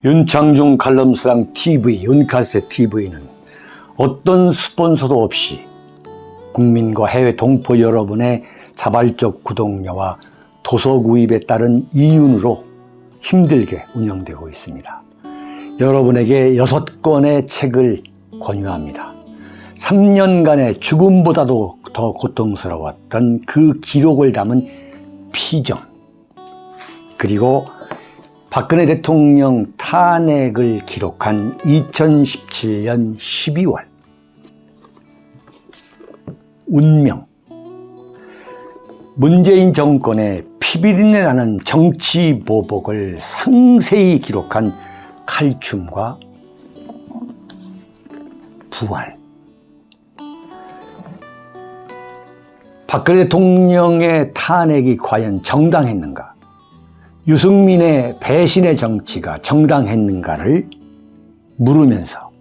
윤창중 칼럼스랑 TV, 윤칼세 TV는 어떤 스폰서도 없이 국민과 해외 동포 여러분의 자발적 구독료와 도서 구입에 따른 이윤으로 힘들게 운영되고 있습니다. 여러분에게 6권의 책을 권유합니다. 3년간의 죽음보다도 더 고통스러웠던 그 기록을 담은 피정, 그리고 박근혜 대통령 탄핵을 기록한 2017년 12월, 운명, 문재인 정권의 피비린내 나는 정치 보복을 상세히 기록한 칼춤과 부활, 박근혜 대통령의 탄핵이 과연 정당했는가, 유승민의 배신의 정치가 정당했는가를 물으면서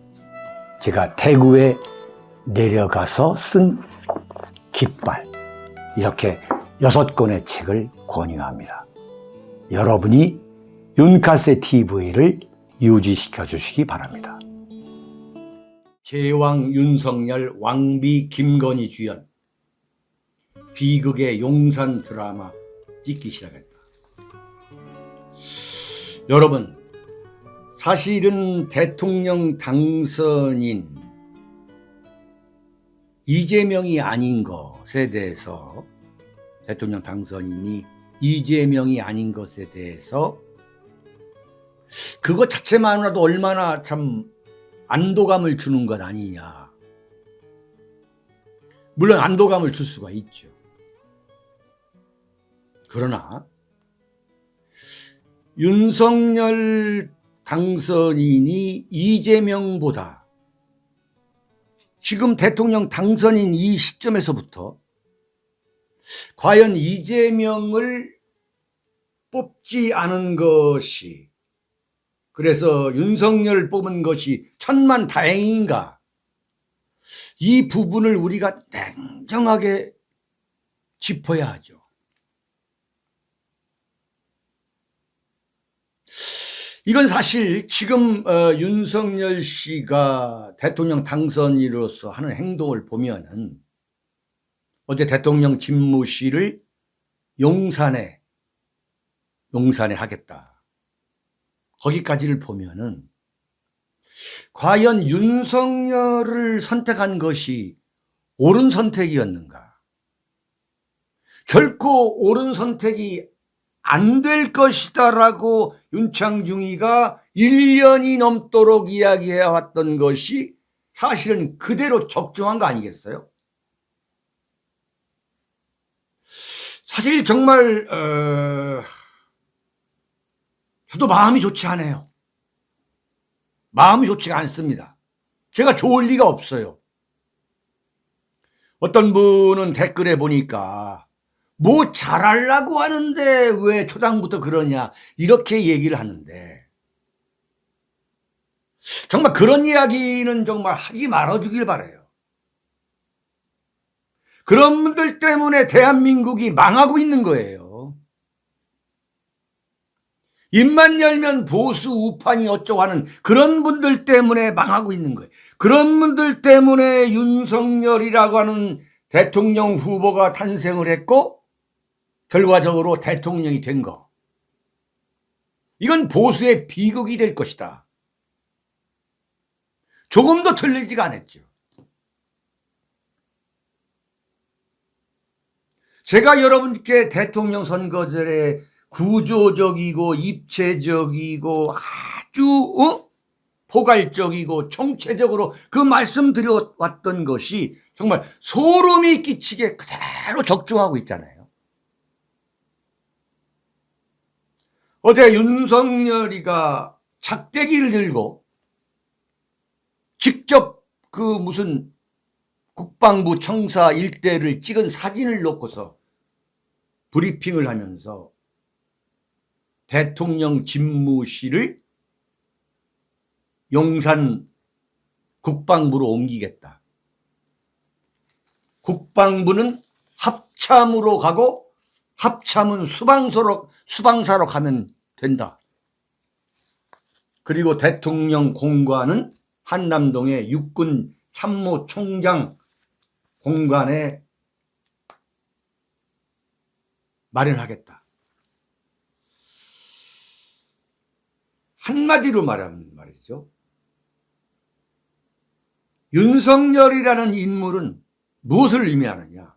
제가 대구에 내려가서 쓴 깃발, 이렇게 6권의 책을 권유합니다. 여러분이 윤칼세 TV를 유지시켜 주시기 바랍니다. 제왕 윤석열, 왕비 김건희 주연, 비극의 용산 드라마 찍기 시작했다. 여러분, 사실은 대통령 당선인 이재명이 아닌 것에 대해서, 대통령 당선인이 이재명이 아닌 것에 대해서 그것 자체만으로도 얼마나 참 안도감을 주는 것 아니냐. 물론 안도감을 줄 수가 있죠. 그러나 윤석열 당선인이 이재명보다 지금 대통령 당선인 이 시점에서부터 과연 이재명을 뽑지 않은 것이, 그래서 윤석열을 뽑은 것이 천만다행인가, 이 부분을 우리가 냉정하게 짚어야 하죠. 이건 사실 지금 윤석열 씨가 대통령 당선인으로서 하는 행동을 보면은, 어제 대통령 집무실을 용산에 하겠다, 거기까지를 보면은 과연 윤석열을 선택한 것이 옳은 선택이었는가? 결코 옳은 선택이 안 될 것이다라고 윤창중이가 1년이 넘도록 이야기해 왔던 것이 사실은 그대로 적중한 거 아니겠어요? 사실 정말 저도 마음이 좋지 않아요. 마음이 좋지가 않습니다. 제가 좋을 리가 없어요. 어떤 분은 댓글에 보니까 뭐 잘하려고 하는데 왜 초당부터 그러냐, 이렇게 얘기를 하는데, 정말 그런 이야기는 정말 하지 말아주길 바라요. 그런 분들 때문에 대한민국이 망하고 있는 거예요. 입만 열면 보수 우판이 어쩌고 하는 그런 분들 때문에 망하고 있는 거예요. 그런 분들 때문에 윤석열이라고 하는 대통령 후보가 탄생을 했고 결과적으로 대통령이 된 거, 이건 보수의 비극이 될 것이다. 조금도 틀리지가 않았죠. 제가 여러분께 대통령 선거제에 구조적이고 입체적이고 아주 포괄적이고 총체적으로 그 말씀드려왔던 것이 정말 소름이 끼치게 그대로 적중하고 있잖아요. 어제 윤석열이가 작대기를 들고 직접 그 무슨 국방부 청사 일대를 찍은 사진을 놓고서 브리핑을 하면서 대통령 집무실을 용산 국방부로 옮기겠다. 국방부는 합참으로 가고 합참은 수방사로 가면 된다. 그리고 대통령 공관은 한남동의 육군 참모총장 공간에 마련하겠다. 한마디로 말하면 말이죠. 윤석열이라는 인물은 무엇을 의미하느냐?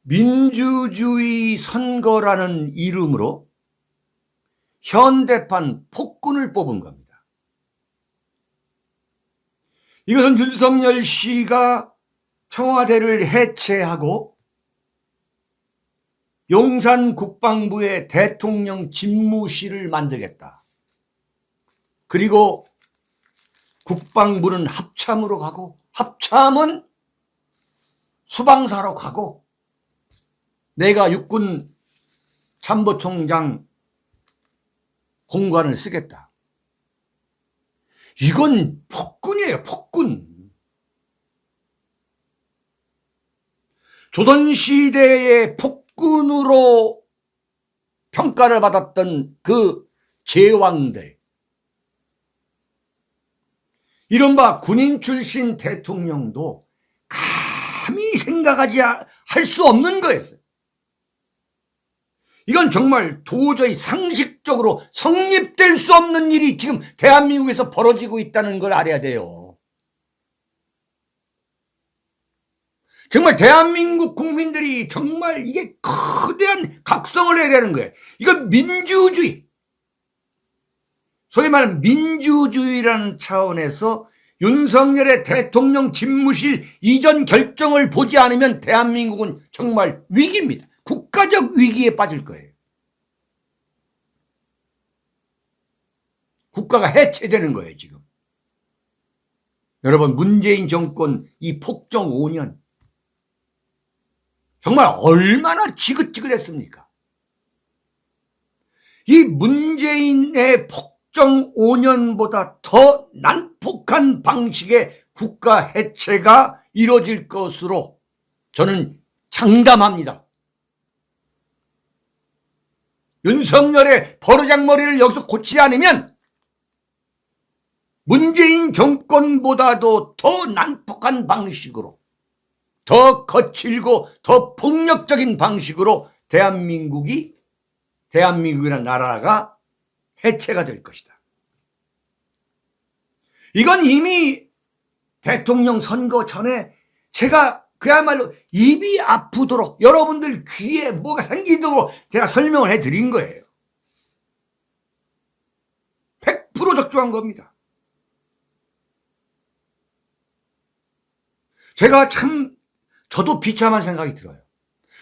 민주주의 선거라는 이름으로 현대판 폭군을 뽑은 겁니다. 이것은 윤석열 씨가 청와대를 해체하고 용산 국방부의 대통령 집무실을 만들겠다. 그리고 국방부는 합참으로 가고 합참은 수방사로 가고 내가 육군 참모총장 공관을 쓰겠다. 이건 폭군이에요, 폭군. 조선시대의 폭군으로 평가를 받았던 그 제왕들, 이른바 군인 출신 대통령도 감히 생각하지 할 수 없는 거였어요. 이건 정말 도저히 상식적으로 성립될 수 없는 일이 지금 대한민국에서 벌어지고 있다는 걸 알아야 돼요. 정말 대한민국 국민들이 정말 이게 거대한 각성을 해야 되는 거예요. 이건 민주주의, 소위 말하는 민주주의라는 차원에서 윤석열의 대통령 집무실 이전 결정을 보지 않으면 대한민국은 정말 위기입니다. 국가적 위기에 빠질 거예요. 국가가 해체되는 거예요, 지금. 여러분, 문재인 정권 이 폭정 5년 정말 얼마나 지긋지긋했습니까? 이 문재인의 폭정 5년보다 더 난폭한 방식의 국가 해체가 이루어질 것으로 저는 장담합니다. 윤석열의 버르장머리를 여기서 고치지 않으면 문재인 정권보다도 더 난폭한 방식으로, 더 거칠고 더 폭력적인 방식으로 대한민국이라는 나라가 해체가 될 것이다. 이건 이미 대통령 선거 전에 제가 그야말로 입이 아프도록 여러분들 귀에 뭐가 생기도록 제가 설명을 해드린 거예요. 100% 적중한 겁니다. 제가 참 저도 비참한 생각이 들어요.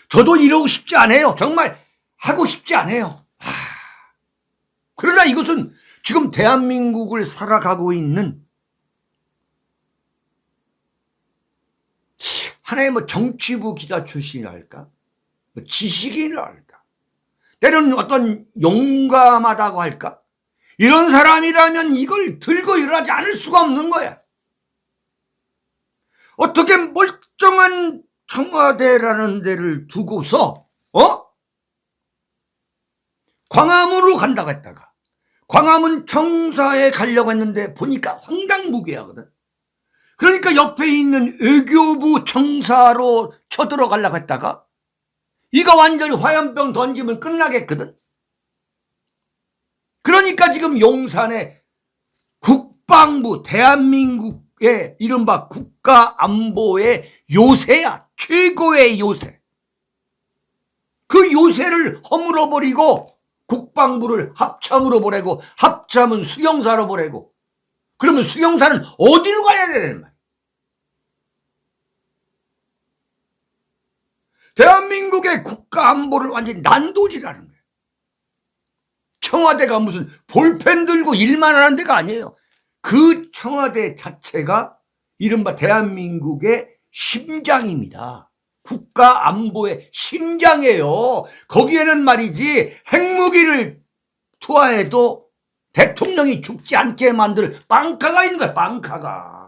저도 이러고 싶지 않아요. 정말 하고 싶지 않아요. 그러나 이것은 지금 대한민국을 살아가고 있는 하나의 정치부 기자 출신이랄까, 지식인이랄까, 때로는 어떤 용감하다고 할까, 이런 사람이라면 이걸 들고 일어나지 않을 수가 없는 거야. 어떻게 멀쩡한 청와대라는 데를 두고서 광화문으로 간다고 했다가 광화문 청사에 가려고 했는데 보니까 황당무계하거든. 그러니까 옆에 있는 외교부 청사로 쳐들어가려고 했다가 이거 완전히 화염병 던지면 끝나겠거든. 그러니까 지금 용산에 국방부, 대한민국의 이른바 국가안보의 요새야. 최고의 요새. 그 요새를 허물어버리고 국방부를 합참으로 보내고 합참은 수경사로 보내고, 그러면 수경사는 어디로 가야 되는 말이야? 대한민국의 국가안보를 완전히 난도질하는 거예요. 청와대가 무슨 볼펜 들고 일만 하는 데가 아니에요. 그 청와대 자체가 이른바 대한민국의 심장입니다. 국가안보의 심장이에요. 거기에는 말이지 핵무기를 투하해도 대통령이 죽지 않게 만들 빵카가 있는 거야. 빵카가.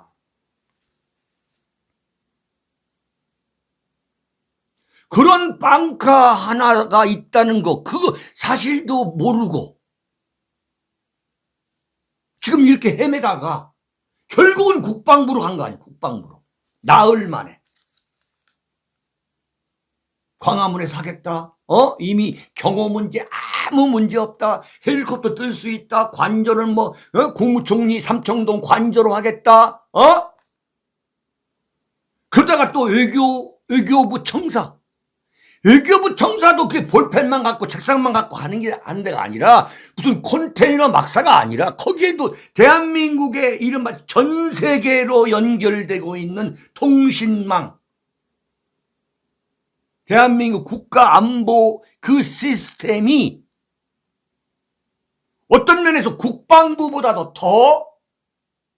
그런 빵카 하나가 있다는 거, 그거 사실도 모르고 지금 이렇게 헤매다가 결국은 국방부로 간 거 아니에요. 국방부로. 나흘 만에. 광화문에서 하겠다. 이미 경호 문제 아무 문제 없다. 헬리콥터 뜰 수 있다. 관저는 국무총리 삼청동 관저로 하겠다. 그러다가 또 외교부 청사. 외교부 청사도 그게 볼펜만 갖고 책상만 갖고 하는 데가 아니라 무슨 컨테이너 막사가 아니라 거기에도 대한민국의 이른바 전 세계로 연결되고 있는 통신망, 대한민국 국가안보 그 시스템이 어떤 면에서 국방부보다도 더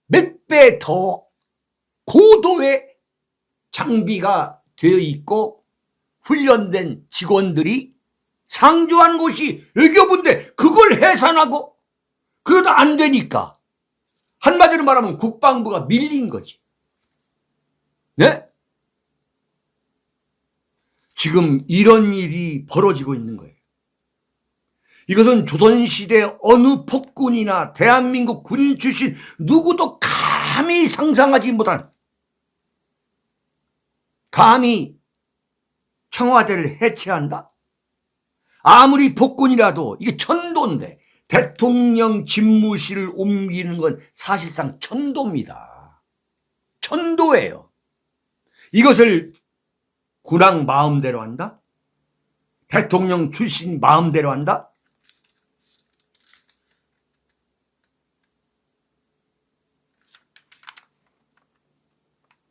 몇 배 더 고도의 장비가 되어 있고 훈련된 직원들이 상주하는 곳이 외교부인데 그걸 해산하고 그러다 안 되니까 한마디로 말하면 국방부가 밀린 거지. 네? 지금 이런 일이 벌어지고 있는 거예요. 이것은 조선시대 어느 폭군이나 대한민국 군인 출신 누구도 감히 상상하지 못한, 감히 청와대를 해체한다? 아무리 폭군이라도 이게 천도인데 대통령 집무실을 옮기는 건 사실상 천도입니다. 천도예요. 이것을 군왕 마음대로 한다? 대통령 출신 마음대로 한다?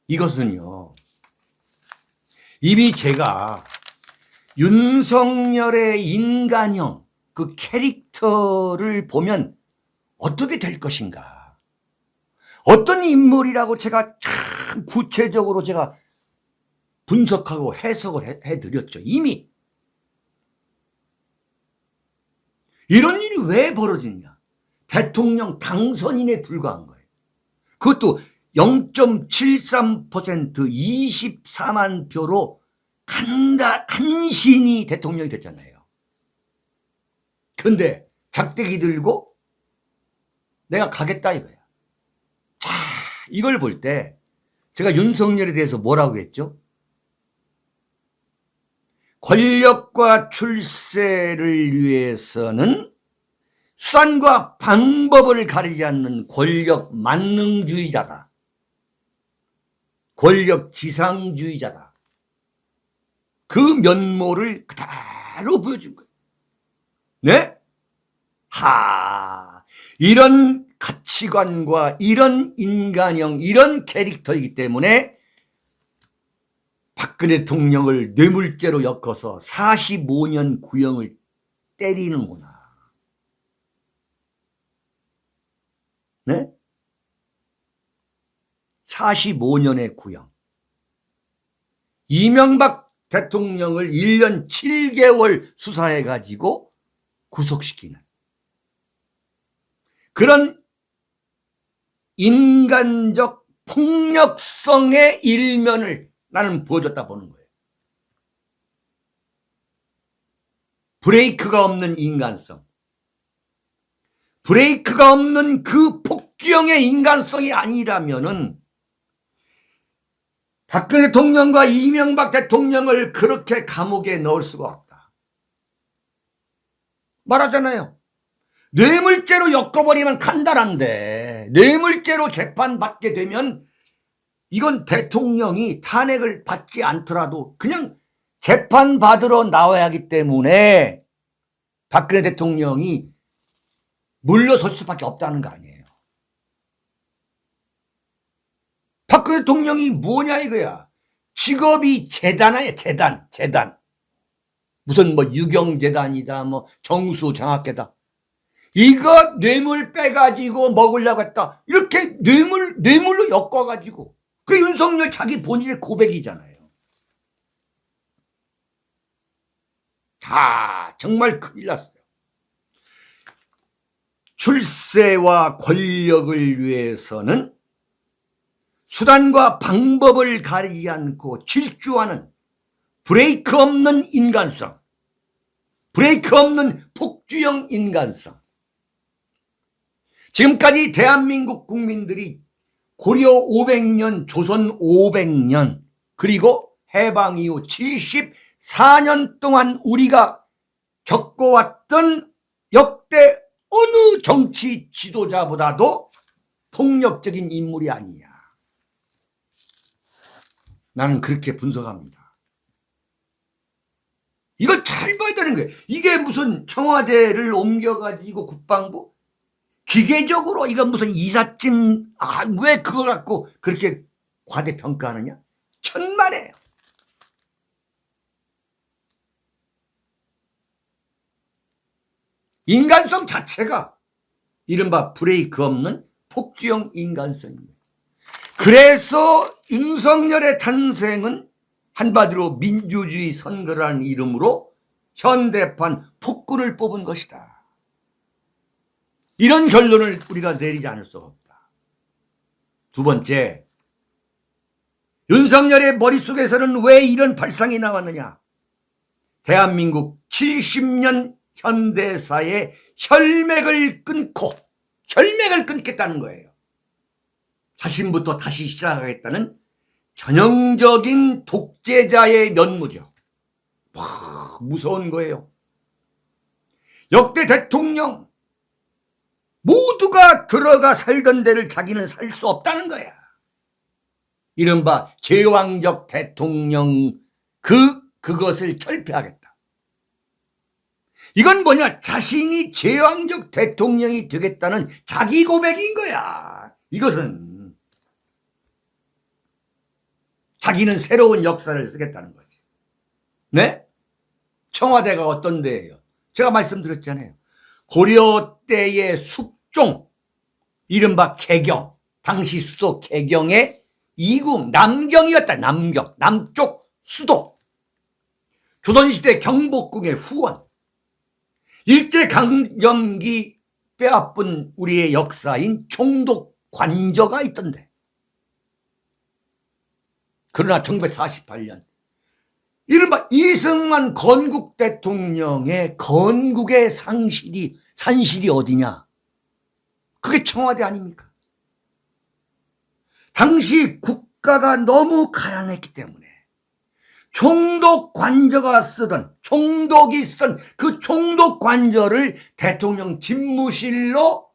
이것은요, 이미 제가 윤석열의 인간형 그 캐릭터를 보면 어떻게 될 것인가, 어떤 인물이라고 제가 참 구체적으로 제가 분석하고 해석을 해드렸죠. 이미 이런 일이 왜 벌어지느냐, 대통령 당선인에 불과한 거예요. 그것도 0.73% 24만 표로 간신히 대통령이 됐잖아요. 그런데 작대기 들고 내가 가겠다 이거야. 자, 이걸 볼 때 제가 윤석열에 대해서 뭐라고 했죠? 권력과 출세를 위해서는 수단과 방법을 가리지 않는 권력 만능주의자다. 권력 지상주의자다. 그 면모를 그대로 보여준 거예요. 네? 이런 가치관과 이런 인간형, 이런 캐릭터이기 때문에 박근혜 대통령을 뇌물죄로 엮어서 45년 구형을 때리는구나. 네? 45년의 구형. 이명박 대통령을 1년 7개월 수사해가지고 구속시키는 그런 인간적 폭력성의 일면을 나는 보여줬다 보는 거예요. 브레이크가 없는 인간성, 브레이크가 없는 그 폭주형의 인간성이 아니라면은 박근혜 대통령과 이명박 대통령을 그렇게 감옥에 넣을 수가 없다. 말하잖아요. 뇌물죄로 엮어버리면 간단한데 뇌물죄로 재판받게 되면 이건 대통령이 탄핵을 받지 않더라도 그냥 재판받으러 나와야 하기 때문에 박근혜 대통령이 물러설 수밖에 없다는 거 아니에요. 박근혜 대통령이 뭐냐 이거야. 직업이 재단이야. 재단. 무슨 유경재단이다, 정수장학회다. 이거 뇌물 빼가지고 먹으려고 했다. 이렇게 뇌물로 엮어가지고. 그 윤석열 자기 본인의 고백이잖아요. 정말 큰일 났어요. 출세와 권력을 위해서는 수단과 방법을 가리지 않고 질주하는 브레이크 없는 인간성, 브레이크 없는 폭주형 인간성. 지금까지 대한민국 국민들이 고려 500년, 조선 500년, 그리고 해방 이후 74년 동안 우리가 겪어왔던 역대 어느 정치 지도자보다도 폭력적인 인물이 아니야. 나는 그렇게 분석합니다. 이걸 잘 봐야 되는 거예요. 이게 무슨 청와대를 옮겨가지고 국방부? 기계적으로 이건 무슨 이삿짐, 왜 그걸 갖고 그렇게 과대평가하느냐? 천만에요. 인간성 자체가 이른바 브레이크 없는 폭주형 인간성입니다. 그래서 윤석열의 탄생은 한마디로 민주주의 선거라는 이름으로 현대판 폭군을 뽑은 것이다. 이런 결론을 우리가 내리지 않을 수가 없다. 두 번째, 윤석열의 머릿속에서는 왜 이런 발상이 나왔느냐? 대한민국 70년 현대사의 혈맥을 끊겠다는 거예요. 자신부터 다시 시작하겠다는 전형적인 독재자의 면모죠. 무서운 거예요. 역대 대통령 모두가 들어가 살던 데를 자기는 살 수 없다는 거야. 이른바 제왕적 대통령 그것을 철폐하겠다. 이건 뭐냐? 자신이 제왕적 대통령이 되겠다는 자기 고백인 거야. 이것은 자기는 새로운 역사를 쓰겠다는 거지. 네? 청와대가 어떤 데예요? 제가 말씀드렸잖아요. 고려 때의 숙종, 이른바 개경, 당시 수도 개경의 이국 남경이었다. 남경, 남쪽 수도. 조선시대 경복궁의 후원. 일제강점기 빼앗은 우리의 역사인 총독 관저가 있던데. 그러나 1948년 이른바 이승만 건국 대통령의 건국의 산실이 어디냐? 그게 청와대 아닙니까? 당시 국가가 너무 가난했기 때문에 총독 관저가 총독이 쓰던 그 총독 관저를 대통령 집무실로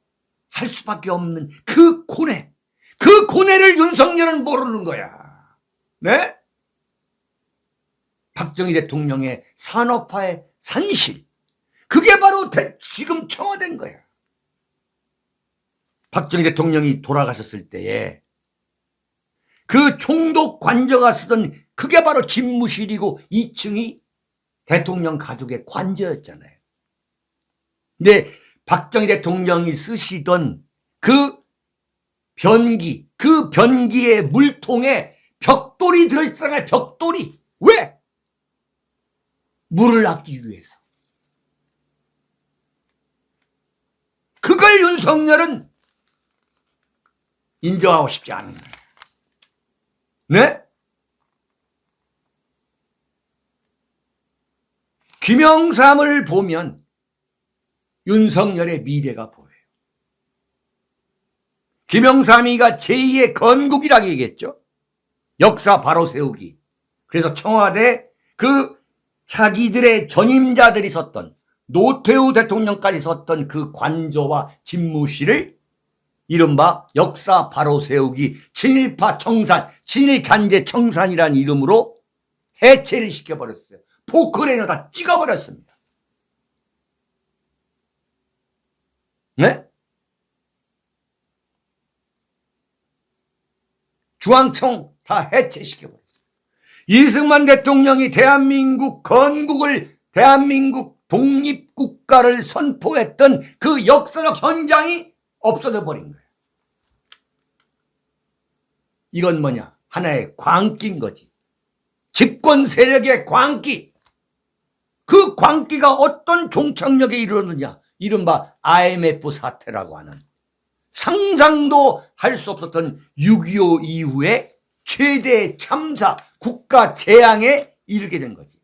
할 수밖에 없는 그 고뇌를 윤석열은 모르는 거야. 네? 박정희 대통령의 산업화의 산실. 그게 바로 지금 청와대인 거야. 박정희 대통령이 돌아가셨을 때에 그 총독 관저가 쓰던 그게 바로 집무실이고 2층이 대통령 가족의 관저였잖아요. 근데 박정희 대통령이 쓰시던 그 변기의 물통에 벽돌이 들어있잖아요. 벽돌이. 왜? 물을 아끼기 위해서. 그걸 윤석열은 인정하고 싶지 않은 거예요. 네? 김영삼을 보면 윤석열의 미래가 보여요. 김영삼이가 제2의 건국이라고 얘기했죠. 역사 바로 세우기. 그래서 청와대 자기들의 전임자들이 썼던 노태우 대통령까지 썼던 그 관저와 집무실을 이른바 역사 바로 세우기 친일파 청산, 친일잔재 청산이라는 이름으로 해체를 시켜버렸어요. 포크레인에다 찍어버렸습니다. 네? 중앙청 다 해체시켜버렸어요. 이승만 대통령이 대한민국 독립국가를 선포했던 그 역사적 현장이 없어져 버린 거예요. 이건 뭐냐? 하나의 광기인 거지. 집권 세력의 광기. 그 광기가 어떤 종착역에 이르렀느냐? 이른바 IMF 사태라고 하는 상상도 할 수 없었던 6.25 이후에 최대 참사, 국가 재앙에 이르게 된 거지.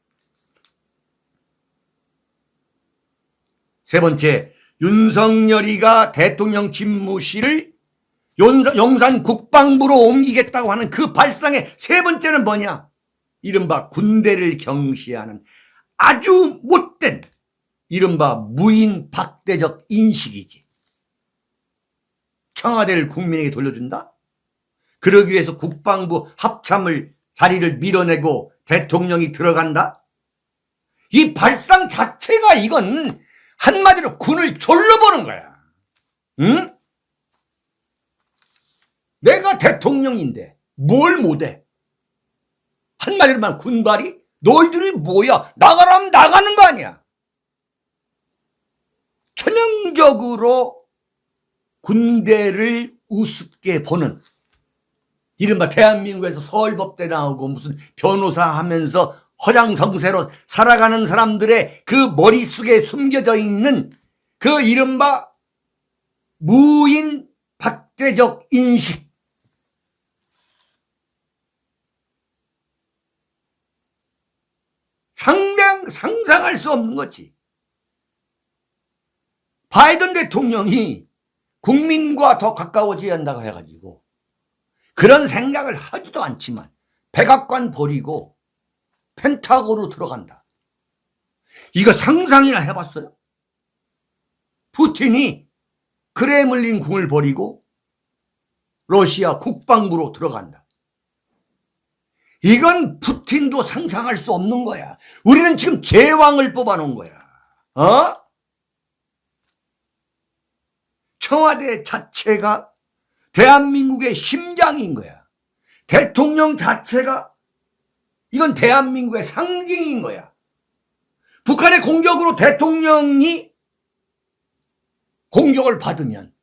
세 번째, 윤석열이가 대통령 집무실을 용산 국방부로 옮기겠다고 하는 그 발상의 세 번째는 뭐냐? 이른바 군대를 경시하는 아주 못된 이른바 무인 박대적 인식이지. 청와대를 국민에게 돌려준다? 그러기 위해서 국방부 합참을 자리를 밀어내고 대통령이 들어간다? 이 발상 자체가 이건 한마디로 군을 졸로 보는 거야. 응? 내가 대통령인데 뭘 못해? 한마디로 말하면 군발이? 너희들이 뭐야? 나가라면 나가는 거 아니야. 전형적으로 군대를 우습게 보는 이른바 대한민국에서 서울법대 나오고 무슨 변호사 하면서 허장성세로 살아가는 사람들의 그 머릿속에 숨겨져 있는 그 이른바 무인 박대적 인식. 상상할 수 없는 거지. 바이든 대통령이 국민과 더 가까워져야 한다고 해가지고 그런 생각을 하지도 않지만 백악관 버리고 펜타곤으로 들어간다. 이거 상상이나 해봤어요? 푸틴이 크레물린 궁을 버리고 러시아 국방부로 들어간다. 이건 푸틴도 상상할 수 없는 거야. 우리는 지금 제왕을 뽑아놓은 거야. 청와대 자체가 대한민국의 심장인 거야. 대통령 자체가 이건 대한민국의 상징인 거야. 북한의 공격으로 대통령이 공격을 받으면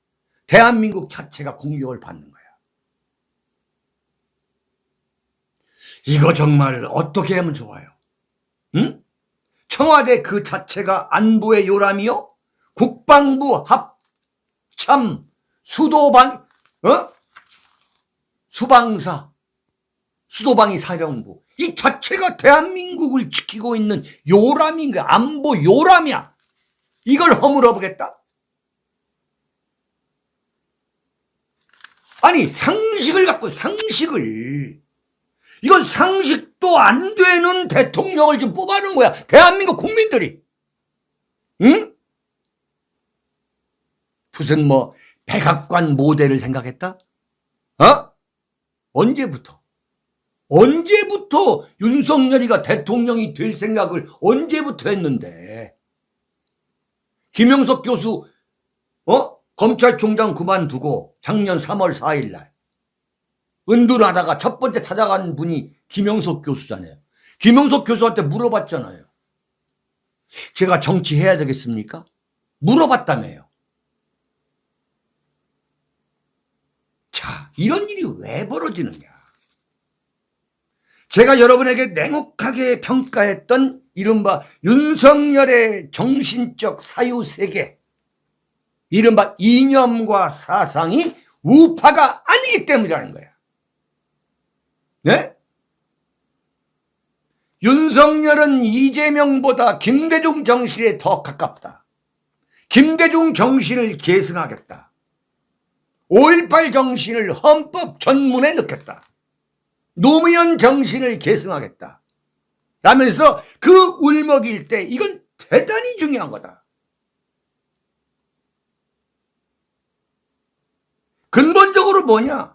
대한민국 자체가 공격을 받는 거야. 이거 정말 어떻게 하면 좋아요? 응? 청와대 그 자체가 안보의 요람이요? 국방부 합참 수도방 수방사 수도방위 사령부 이 자체가 대한민국을 지키고 있는 요람인 거야. 안보 요람이야. 이걸 허물어 보겠다? 아니 상식을 갖고 상식을 이건 상식도 안 되는 대통령을 지금 뽑아놓은 거야. 대한민국 국민들이. 응? 무슨 뭐 백악관 모델을 생각했다? 언제부터 윤석열이가 대통령이 될 생각을 언제부터 했는데? 김영석 교수 검찰총장 그만두고 작년 3월 4일 날 은둔하다가 첫 번째 찾아간 분이 김영석 교수잖아요. 김영석 교수한테 물어봤잖아요. 제가 정치해야 되겠습니까? 물어봤다며요. 자, 이런 일이 왜 벌어지느냐? 제가 여러분에게 냉혹하게 평가했던 이른바 윤석열의 정신적 사유세계, 이른바 이념과 사상이 우파가 아니기 때문이라는 거야. 네? 윤석열은 이재명보다 김대중 정신에 더 가깝다. 김대중 정신을 계승하겠다. 5.18 정신을 헌법 전문에 넣겠다. 노무현 정신을 계승하겠다. 라면서 그 울먹일 때 이건 대단히 중요한 거다. 근본적으로 뭐냐?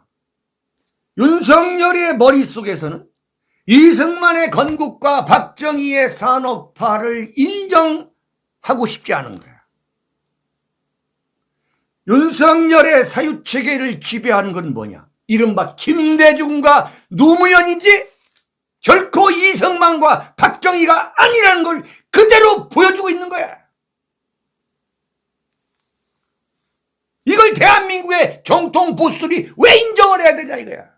윤석열의 머릿속에서는 이승만의 건국과 박정희의 산업화를 인정하고 싶지 않은 거야. 윤석열의 사유체계를 지배하는 건 뭐냐? 이른바 김대중과 노무현이지 결코 이승만과 박정희가 아니라는 걸 그대로 보여주고 있는 거야. 이걸 대한민국의 정통 보수들이 왜 인정을 해야 되냐 이거야.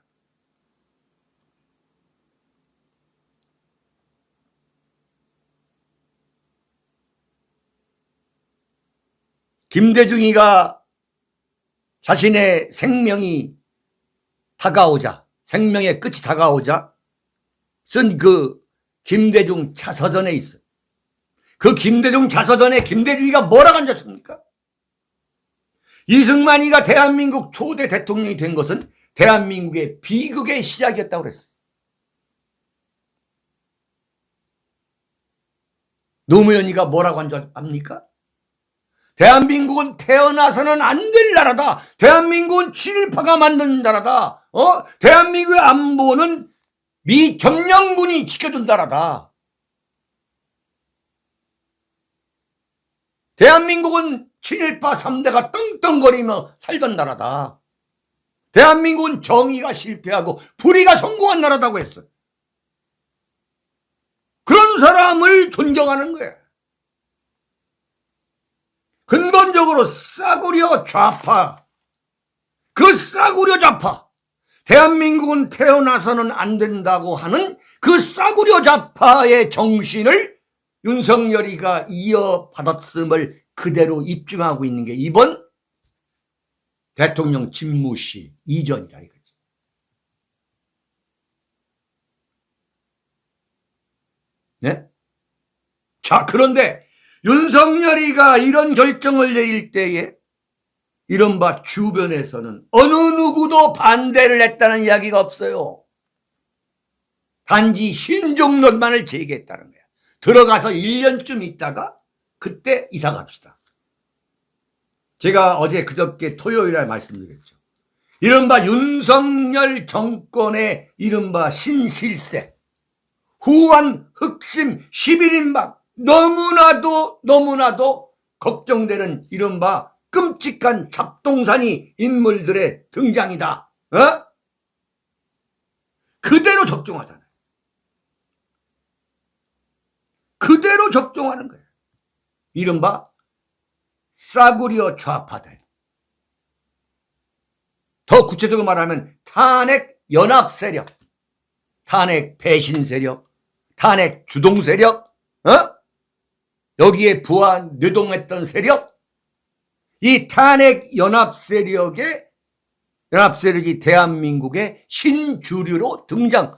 김대중이가 자신의 생명이 다가오자, 생명의 끝이 다가오자 쓴 그 김대중 자서전에 있어. 그 김대중 자서전에 김대중이가 뭐라고 앉았습니까? 이승만이가 대한민국 초대 대통령이 된 것은 대한민국의 비극의 시작이었다고 그랬어요. 노무현이가 뭐라고 한 줄 압니까? 대한민국은 태어나서는 안 될 나라다. 대한민국은 친일파가 만든 나라다. 대한민국의 안보는 미 점령군이 지켜준 나라다. 대한민국은 친일파 3대가 떵떵거리며 살던 나라다. 대한민국은 정의가 실패하고 불의가 성공한 나라다고 했어. 그런 사람을 존경하는 거야. 근본적으로 싸구려 좌파, 그 싸구려 좌파, 대한민국은 태어나서는 안 된다고 하는 그 싸구려 좌파의 정신을 윤석열이가 이어받았음을 그대로 입증하고 있는 게 이번 대통령 집무실 이전이다 이거지. 네? 자, 그런데 윤석열이가 이런 결정을 내릴 때에 이른바 주변에서는 어느 누구도 반대를 했다는 이야기가 없어요. 단지 신종론만을 제기했다는 거야. 들어가서 1년쯤 있다가 그때 이사 갑시다. 제가 어제 그저께 토요일에 말씀드렸죠. 이른바 윤석열 정권의 이른바 신실세, 후한 흑심 11인방, 너무나도 걱정되는 이른바 끔찍한 잡동사니 인물들의 등장이다. 그대로 적중하잖아요. 그대로 적중하는 거예요. 이른바 싸구려 좌파들. 더 구체적으로 말하면 탄핵 연합 세력, 탄핵 배신 세력, 탄핵 주동 세력, 여기에 부한 뇌동했던 세력, 이 탄핵 연합 세력이 대한민국의 신주류로 등장.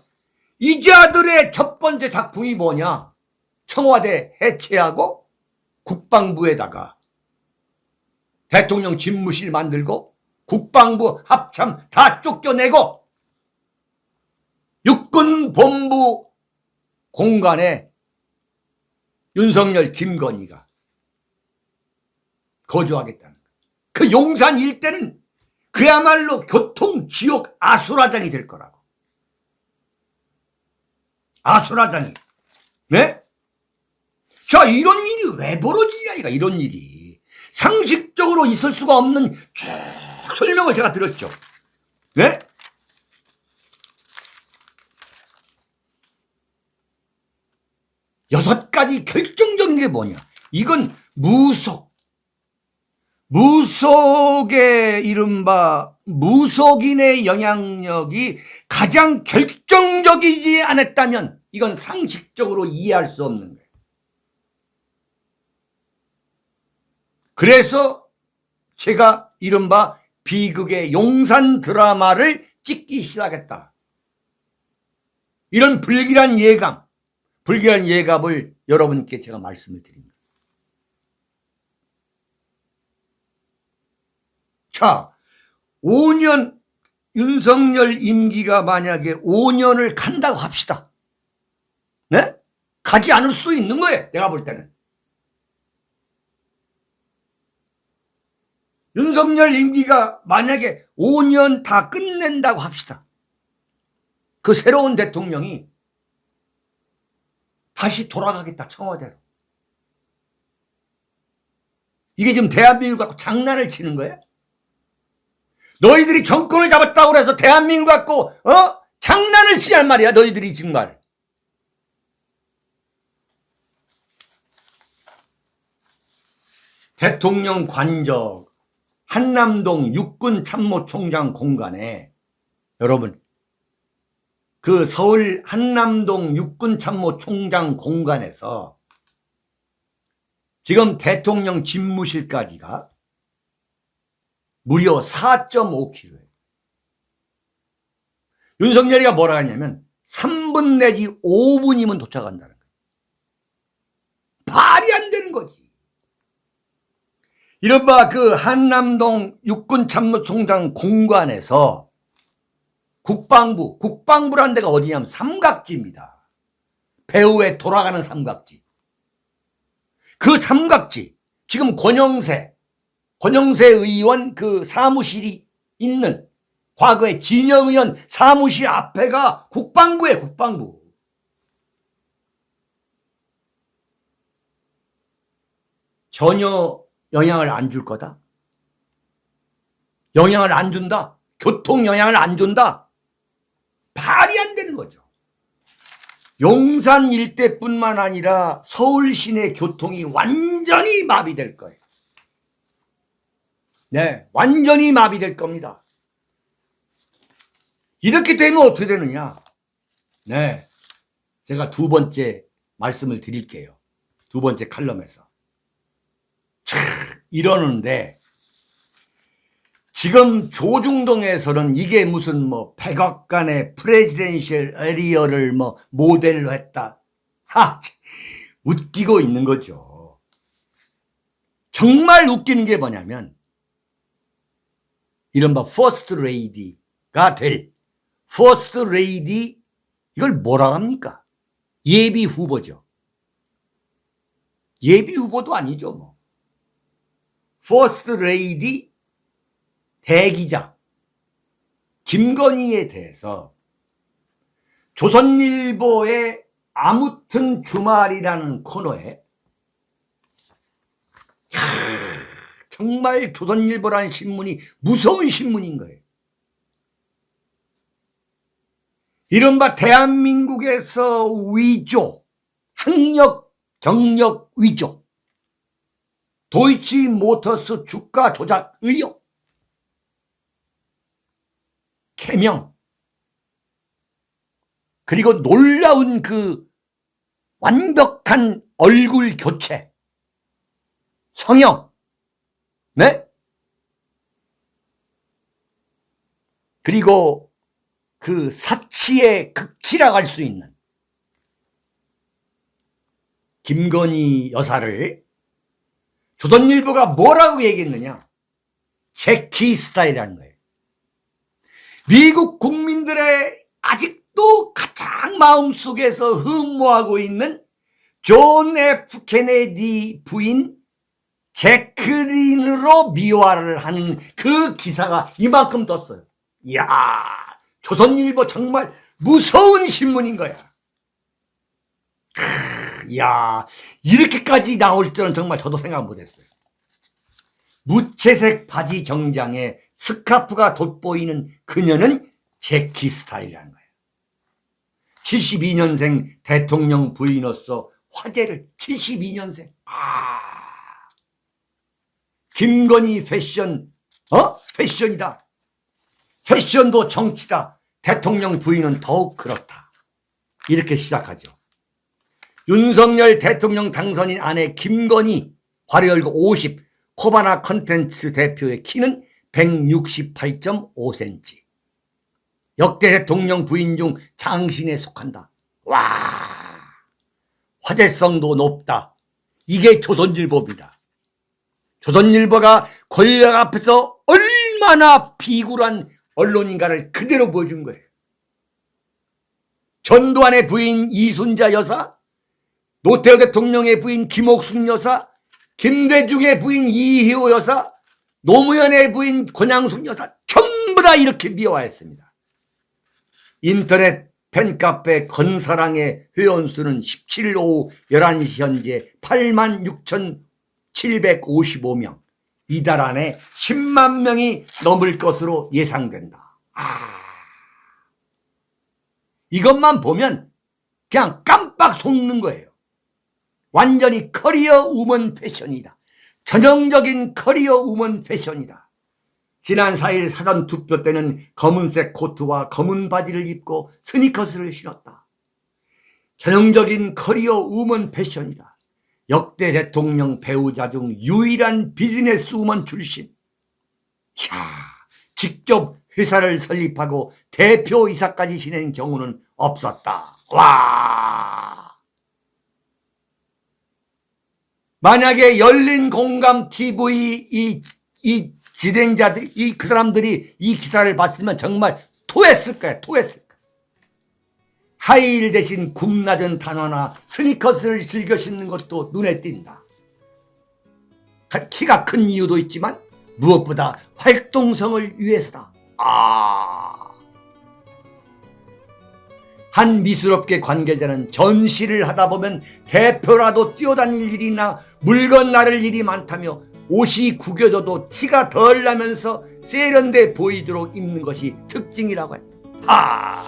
이 자들의 첫 번째 작품이 뭐냐? 청와대 해체하고 국방부에다가 대통령 집무실 만들고 국방부 합참 다 쫓겨내고 육군본부 공간에 윤석열, 김건희가 거주하겠다는 거예요. 그 용산 일대는 그야말로 교통지옥 아수라장이 될 거라고. 아수라장이. 네? 자, 이런 일이 왜 벌어지냐, 이가 이런 일이. 상식적으로 있을 수가 없는 쭉 설명을 제가 드렸죠. 네? 여섯 가지 결정적인 게 뭐냐. 이건 무속의 이른바 무속인의 영향력이 가장 결정적이지 않았다면 이건 상식적으로 이해할 수 없는 거예요. 그래서 제가 이른바 비극의 용산 드라마를 찍기 시작했다. 이런 불길한 예감을 여러분께 제가 말씀을 드립니다. 자, 5년 윤석열 임기가 만약에 5년을 간다고 합시다. 네? 가지 않을 수도 있는 거예요. 내가 볼 때는. 윤석열 임기가 만약에 5년 다 끝낸다고 합시다. 그 새로운 대통령이 다시 돌아가겠다, 청와대로. 이게 지금 대한민국 갖고 장난을 치는 거예요? 너희들이 정권을 잡았다고 해서 대한민국 갖고 장난을 치냔 말이야, 너희들이 정말. 대통령 관저 한남동 육군참모총장 공간에 여러분, 그 서울 한남동 육군참모총장 공간에서 지금 대통령 집무실까지가 무려 4.5km예요. 윤석열이가 뭐라 하냐면 3분 내지 5분이면 도착한다는 거예요. 말이 안 되는 거지. 이른바 그 한남동 육군참모총장 공관에서 국방부란 데가 어디냐면 삼각지입니다. 배후에 돌아가는 삼각지. 그 삼각지, 지금 권영세 의원 그 사무실이 있는 과거에 진영 의원 사무실 앞에가 국방부에 국방부. 전혀 영향을 안 줄 거다. 영향을 안 준다. 교통 영향을 안 준다. 말이 안 되는 거죠. 용산 일대뿐만 아니라 서울 시내 교통이 완전히 마비될 거예요. 네, 완전히 마비될 겁니다. 이렇게 되면 어떻게 되느냐? 네, 제가 두 번째 말씀을 드릴게요. 두 번째 칼럼에서. 이러는데 지금 조중동에서는 이게 무슨 뭐 100억간의 프레지덴셜 에리어를 뭐 모델로 했다. 웃기고 있는 거죠. 정말 웃기는 게 뭐냐면 이른바 퍼스트 레이디가 될 퍼스트 레이디, 이걸 뭐라 합니까? 예비 후보죠. 예비 후보도 아니죠 뭐. 퍼스트 레이디 대기자 김건희에 대해서 조선일보의 아무튼 주말이라는 코너에 정말 조선일보라는 신문이 무서운 신문인 거예요. 이른바 대한민국에서 위조, 학력, 경력 위조, 도이치모터스 주가 조작 의혹, 개명, 그리고 놀라운 그 완벽한 얼굴 교체, 성형, 네? 그리고 그 사치에 극치락할 수 있는 김건희 여사를 조선일보가 뭐라고 얘기했느냐? 재키 스타일이라는 거예요. 미국 국민들의 아직도 가장 마음속에서 흠모하고 있는 존 F 케네디 부인 제클린으로 미화를 하는 그 기사가 이만큼 떴어요. 이야, 조선일보 정말 무서운 신문인 거야. 이야, 이렇게까지 나올 줄은 정말 저도 생각 못했어요. 무채색 바지 정장에 스카프가 돋보이는 그녀는 재키 스타일이라는 거예요. 72년생 대통령 부인으로서 화제를, 72년생. 김건희 패션, 패션이다. 패션도 정치다. 대통령 부인은 더욱 그렇다. 이렇게 시작하죠. 윤석열 대통령 당선인 아내 김건희, 화려열고 50, 코바나 컨텐츠 대표의 키는 168.5cm. 역대 대통령 부인 중 장신에 속한다. 와, 화제성도 높다. 이게 조선일보입니다. 조선일보가 권력 앞에서 얼마나 비굴한 언론인가를 그대로 보여준 거예요. 전두환의 부인 이순자 여사, 노태우 대통령의 부인 김옥숙 여사, 김대중의 부인 이희호 여사, 노무현의 부인 권양숙 여사 전부 다 이렇게 미화했습니다. 인터넷 팬카페 건사랑의 회원수는 17일 오후 11시 현재 86,755명, 이달 안에 10만 명이 넘을 것으로 예상된다. 이것만 보면 그냥 깜빡 속는 거예요. 완전히 커리어 우먼 패션이다. 전형적인 커리어 우먼 패션이다. 지난 4일 사전 투표 때는 검은색 코트와 검은 바지를 입고 스니커스를 신었다. 전형적인 커리어 우먼 패션이다. 역대 대통령 배우자 중 유일한 비즈니스 우먼 출신. 직접 회사를 설립하고 대표이사까지 지낸 경우는 없었다. 와! 만약에 열린 공감 TV 이 진행자들, 그 사람들이 이 기사를 봤으면 정말 토했을 거야, 토했을 거야. 하이힐 대신 굽 낮은 단화나 스니커스를 즐겨 신는 것도 눈에 띈다. 키가 큰 이유도 있지만 무엇보다 활동성을 위해서다. 한 미술업계 관계자는 전시를 하다 보면 대표라도 뛰어다닐 일이나 물건 나를 일이 많다며 옷이 구겨져도 티가 덜 나면서 세련돼 보이도록 입는 것이 특징이라고 했다.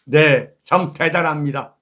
네, 참 대단합니다.